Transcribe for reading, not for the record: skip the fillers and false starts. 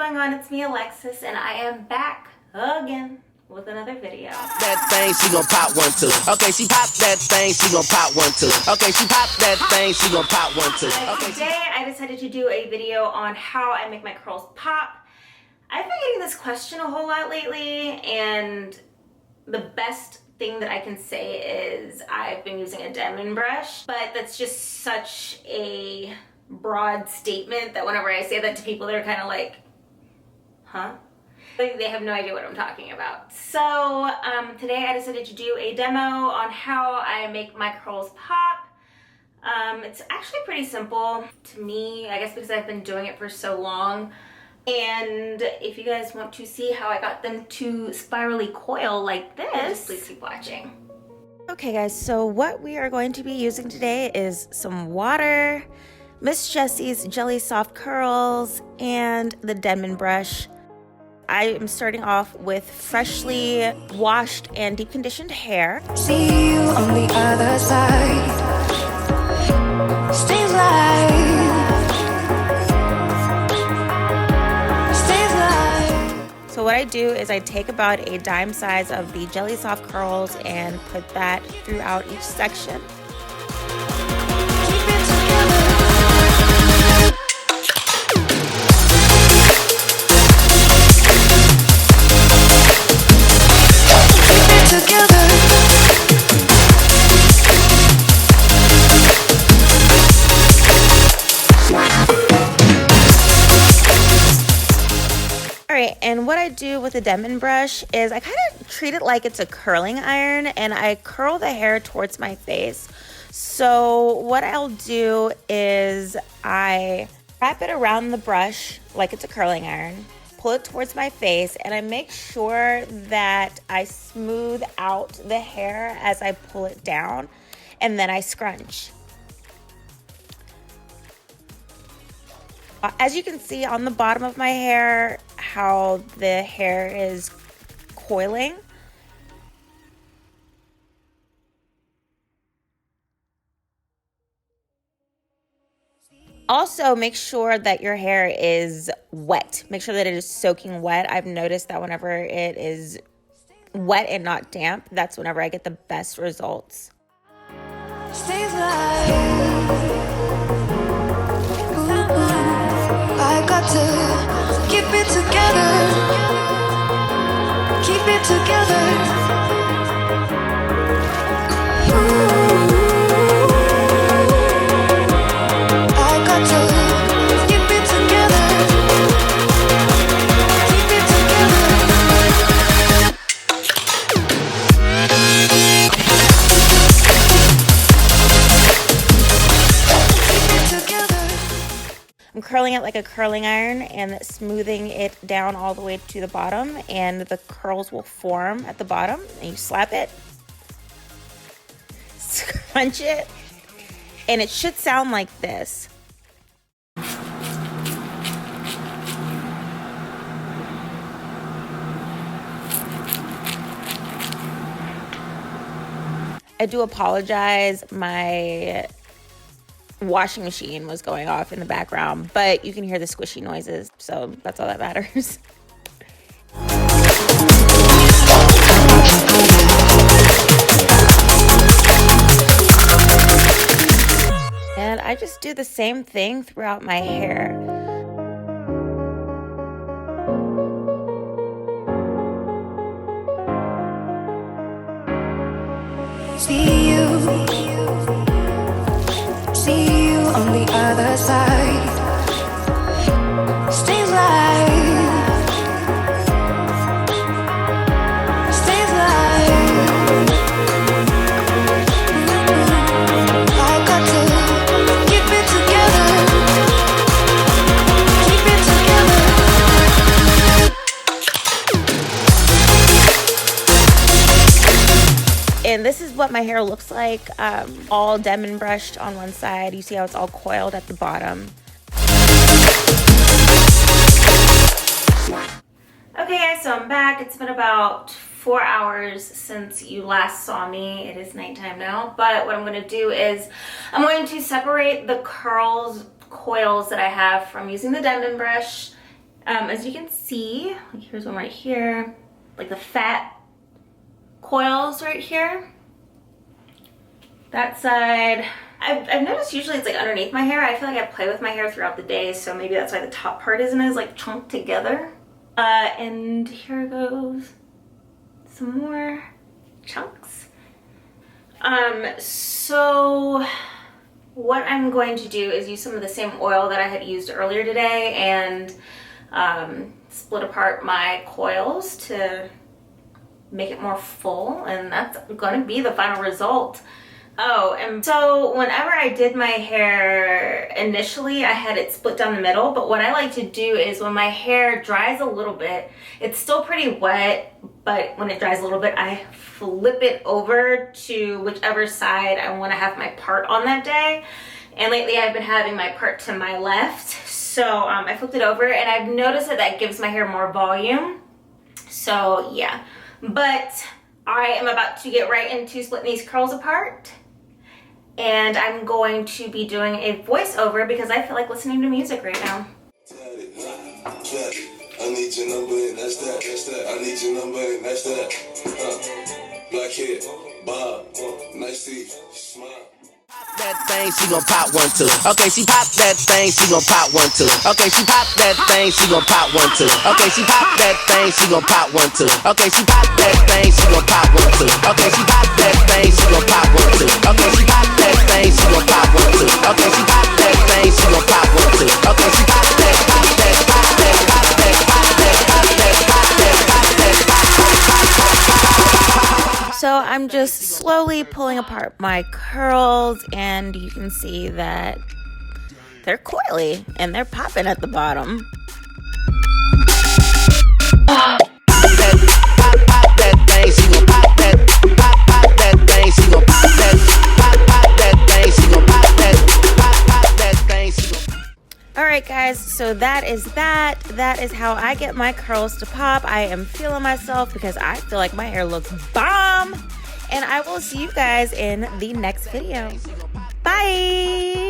going on? It's me, Alexis, and I am back again with another video. That thing, she gon' pop one too. Okay, she pop that thing, she gon' pop one too. Okay, she pop that thing, she gon' pop one too. Okay. Today I decided to do a video on how I make my curls pop. I've been getting this question a whole lot lately, and the best thing that I can say is I've been using a Denman brush, but that's just such a broad statement that whenever I say that to people, they're kind of like, huh? Like they have no idea what I'm talking about. So today I decided to do a demo on how I make my curls pop. It's actually pretty simple to me, I guess because I've been doing it for so long. And if you guys want to see how I got them to spirally coil like this, just please keep watching. Okay guys, so what we are going to be using today is some water, Miss Jessie's Jelly Soft Curls, and the Denman brush. I am starting off with freshly washed and deep conditioned hair. See you on the other side. Stays live. Stays live. So what I do is I take about a dime size of the Jelly Soft Curls and put that throughout each section. Keep it together. Keep it together. Alright, and what I do with the Denman brush is I kind of treat it like it's a curling iron, and I curl the hair towards my face. So what I'll do is I wrap it around the brush like it's a curling iron, pull it towards my face, and I make sure that I smooth out the hair as I pull it down, and then I scrunch. As you can see on the bottom of my hair, how the hair is coiling. Also, make sure that your hair is wet. Make sure that it is soaking wet. I've noticed that whenever it is wet and not damp, that's whenever I get the best results. Stays live. I got to keep it together. Keep it together. I got to keep it together. Keep it together. I'm curling it like a curling iron and smoothing it down all the way to the bottom, and the curls will form at the bottom, and you slap it, scrunch it, and it should sound like this. I do apologize, my washing machine was going off in the background, but you can hear the squishy noises, so that's all that matters. And I just do the same thing throughout my hair. See you on the other side. Stays live. Stays live. I got to keep it together. Keep it together. And this is what my hair looks like, all Denman brushed on one side. You see how it's all coiled at the bottom. Okay guys, so I'm back. It's been about 4 hours since you last saw me. It is nighttime now, but what I'm going to do is I'm going to separate the coils that I have from using the Denman brush As you can see, like here's one right here, like the fat coils right here. That side, I've noticed usually it's like underneath my hair. I feel like I play with my hair throughout the day, so maybe that's why the top part isn't as like chunked together. And here goes some more chunks. So what I'm going to do is use some of the same oil that I had used earlier today and split apart my coils to make it more full, and that's going to be the final result. Oh, and so whenever I did my hair initially, I had it split down the middle, but what I like to do is when my hair dries a little bit, it's still pretty wet, but when it dries a little bit, I flip it over to whichever side I want to have my part on that day. And lately I've been having my part to my left, so I flipped it over, and I've noticed that that gives my hair more volume. So yeah, but I am about to get right into splitting these curls apart. And I'm going to be doing a voiceover because I feel like listening to music right now. I need your number and that's that. I need your number and that's that. Black hair, bob, nice teeth, smile. That thing, she gon' pop one too. Okay, she pop that thing, she gon' pop one too. Okay, she pop that thing, she gon' pop one too. Okay, she pop that thing, she gon' pop one too. Okay, she pop that thing, she gon' pop one too. Okay, she pop that thing, she gon' pop one too. Okay, she pop that thing, she gon' pop one too. Okay, she pop that thing, she gon' pop one too. Okay, she pop that, pop that, pop that, pop that, pop that, pop that, pop that, pop that, pop that. So I'm just slowly pulling apart my curls, and you can see that they're coily and they're popping at the bottom. Pop that thing, she gon' pop that. Pop that thing, she gon' pop that. Pop that thing, she gon' pop that. Pop that thing, she gon'. All right, guys, so that is that. That is how I get my curls to pop. I am feeling myself because I feel like my hair looks bomb. And I will see you guys in the next video. Bye.